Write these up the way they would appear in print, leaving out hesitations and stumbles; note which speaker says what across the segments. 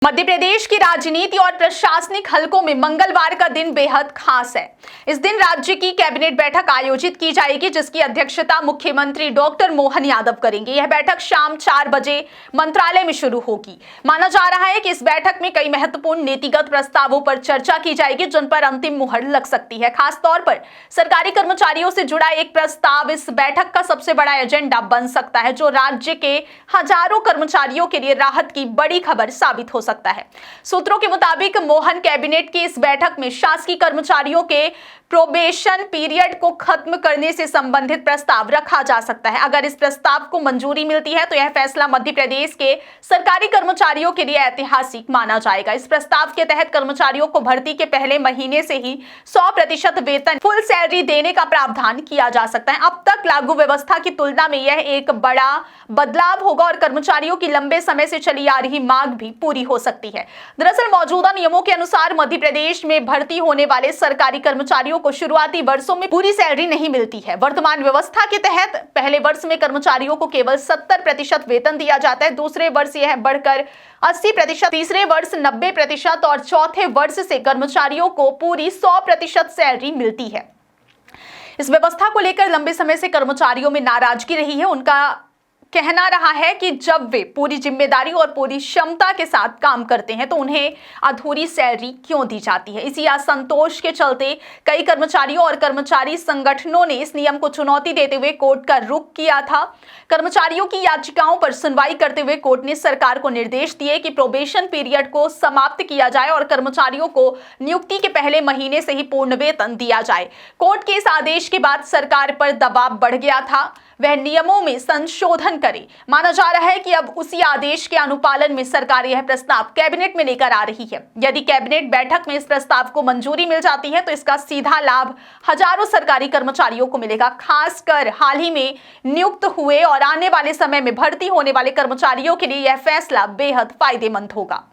Speaker 1: मध्य प्रदेश की राजनीति और प्रशासनिक हलकों में मंगलवार का दिन बेहद खास है। इस दिन राज्य की कैबिनेट बैठक आयोजित की जाएगी, जिसकी अध्यक्षता मुख्यमंत्री डॉक्टर मोहन यादव करेंगे। यह बैठक शाम 4 बजे मंत्रालय में शुरू होगी। माना जा रहा है कि इस बैठक में कई महत्वपूर्ण नीतिगत प्रस्तावों पर चर्चा की जाएगी, जिन पर अंतिम मुहर लग सकती है। खासतौर पर सरकारी कर्मचारियों से जुड़ा एक प्रस्ताव इस बैठक का सबसे बड़ा एजेंडा बन सकता है, जो राज्य के हजारों कर्मचारियों के लिए राहत की बड़ी खबर साबित हो सकता है। सूत्रों के मुताबिक मोहन कैबिनेट की इस बैठक में शासकीय कर्मचारियों के प्रोबेशन पीरियड को खत्म करने से संबंधित प्रस्ताव रखा जा सकता है। अगर इस प्रस्ताव को मंजूरी मिलती है तो यह फैसला मध्य प्रदेश के सरकारी कर्मचारियों के लिए ऐतिहासिक माना जाएगा। इस प्रस्ताव के तहत कर्मचारियों को भर्ती के पहले महीने से ही 100% वेतन फुल सैलरी देने का प्रावधान किया जा सकता है। अब तक लागू व्यवस्था की तुलना में यह एक बड़ा बदलाव होगा और कर्मचारियों की लंबे समय से चली आ रही मांग भी पूरी हो सकती है। दरअसल मौजूदा नियमों के अनुसार मध्य प्रदेश में भर्ती होने वाले सरकारी कर्मचारियों को शुरुआती वर्षों में पूरी सैलरी नहीं मिलती है। वर्तमान व्यवस्था के तहत पहले वर्ष में कर्मचारियों को केवल 70% वेतन दिया जाता है, दूसरे वर्ष यह बढ़कर 80%, तीसरे वर्ष 90% और चौथे वर्ष से कर्मचारियों को पूरी 100% सैलरी मिलती है। इस व्यवस्था को लेकर लंबे समय से कर्मचारियों में नाराजगी रही है। उनका कहना रहा है कि जब वे पूरी जिम्मेदारी और पूरी क्षमता के साथ काम करते हैं तो उन्हें अधूरी सैलरी क्यों दी जाती है। इसी असंतोष के चलते कई कर्मचारियों और कर्मचारी संगठनों ने इस नियम को चुनौती देते हुए कोर्ट का रुख किया था। कर्मचारियों की याचिकाओं पर सुनवाई करते हुए कोर्ट ने सरकार को निर्देश दिए कि प्रोबेशन पीरियड को समाप्त किया जाए और कर्मचारियों को नियुक्ति के पहले महीने से ही पूर्ण वेतन दिया जाए। कोर्ट के इस आदेश के बाद सरकार पर दबाव बढ़ गया था, वह नियमों में संशोधन करे। माना जा रहा है कि अब उसी आदेश के अनुपालन में सरकार यह प्रस्ताव कैबिनेट में लेकर आ रही है। यदि कैबिनेट बैठक में इस प्रस्ताव को मंजूरी मिल जाती है तो इसका सीधा लाभ हजारों सरकारी कर्मचारियों को मिलेगा। खासकर हाल ही में नियुक्त हुए और आने वाले समय में भर्ती होने वाले कर्मचारियों के लिए यह फैसला बेहद फायदेमंद होगा।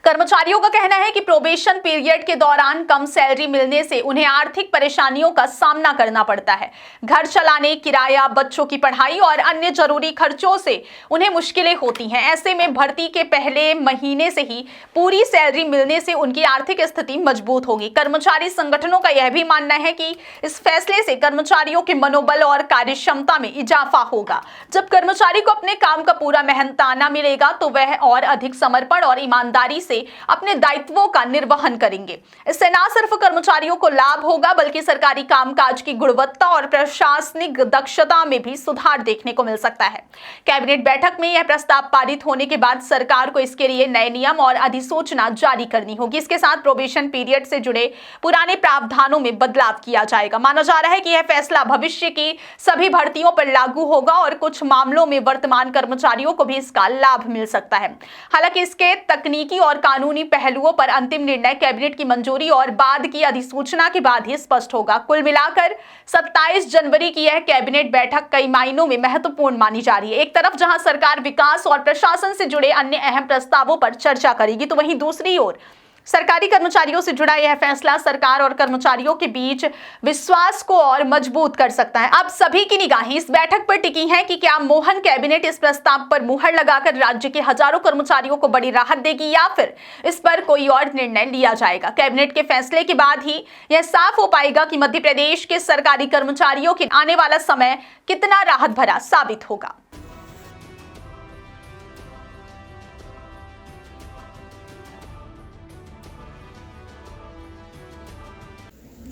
Speaker 1: कर्मचारियों का कहना है कि प्रोबेशन पीरियड के दौरान कम सैलरी मिलने से उन्हें आर्थिक परेशानियों का सामना करना पड़ता है। घर चलाने, किराया, बच्चों की पढ़ाई और अन्य जरूरी खर्चों से उन्हें मुश्किलें होती हैं। ऐसे में भर्ती के पहले महीने से ही पूरी सैलरी मिलने से उनकी आर्थिक स्थिति मजबूत होगी। कर्मचारी संगठनों का यह भी मानना है कि इस फैसले से कर्मचारियों के मनोबल और कार्यक्षमता में इजाफा होगा। जब कर्मचारी को अपने काम का पूरा मेहनताना मिलेगा तो वह और अधिक समर्पण और ईमानदारी से अपने दायित्वों का निर्वहन करेंगे। इससे न सिर्फ कर्मचारियों को लाभ होगा बल्कि सरकारी कामकाज की गुणवत्ता और प्रशासनिक दक्षता में भी सुधार देखने को मिल सकता है। कैबिनेट बैठक में यह प्रस्ताव पारित होने के बाद सरकार को इसके लिए नए नियम और अधिसूचना जारी करनी होगी। इसके साथ प्रोबेशन पीरियड से जुड़े पुराने प्रावधानों में बदलाव किया जाएगा। माना जा रहा है कि यह फैसला भविष्य की सभी भर्तियों पर लागू होगा और कुछ मामलों में वर्तमान कर्मचारियों को भी इसका लाभ मिल सकता है। हालांकि इसके तकनीकी और कानूनी पहलुओं पर अंतिम निर्णय कैबिनेट की मंजूरी और बाद की अधिसूचना के बाद ही स्पष्ट होगा। कुल मिलाकर 27 जनवरी की यह कैबिनेट बैठक कई मायनों में महत्वपूर्ण मानी जा रही है। एक तरफ जहां सरकार विकास और प्रशासन से जुड़े अन्य अहम प्रस्तावों पर चर्चा करेगी, तो वहीं दूसरी ओर सरकारी कर्मचारियों से जुड़ा यह फैसला सरकार और कर्मचारियों के बीच विश्वास को और मजबूत कर सकता है। अब सभी की निगाहें इस बैठक पर टिकी हैं कि क्या मोहन कैबिनेट इस प्रस्ताव पर मुहर लगाकर राज्य के हजारों कर्मचारियों को बड़ी राहत देगी या फिर इस पर कोई और निर्णय लिया जाएगा। कैबिनेट के फैसले के बाद ही यह साफ हो पाएगा कि मध्य प्रदेश के सरकारी कर्मचारियों के आने वाला समय कितना राहत भरा साबित होगा।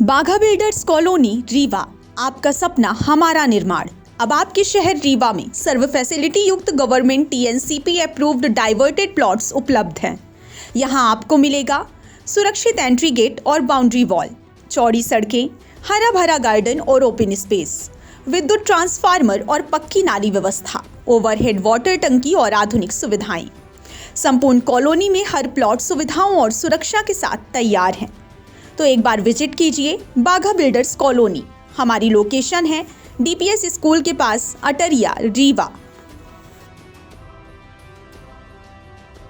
Speaker 2: बाघा बिल्डर्स कॉलोनी रीवा, आपका सपना हमारा निर्माण। अब आपके शहर रीवा में सर्व फैसिलिटी युक्त government TNCP approved diverted plots उपलब्ध हैं। यहां आपको मिलेगा सुरक्षित एंट्री गेट और बाउंड्री वॉल, चौड़ी सड़कें, हरा भरा गार्डन और ओपन स्पेस, विद्युत ट्रांसफार्मर और पक्की नाली व्यवस्था, ओवरहेड वाटर टंकी और आधुनिक सुविधाएं। संपूर्ण कॉलोनी में हर प्लॉट सुविधाओं और सुरक्षा के साथ तैयार है। तो एक बार विजिट कीजिए बाघा बिल्डर्स कॉलोनी। हमारी लोकेशन है DPS स्कूल के पास, अटरिया, रीवा।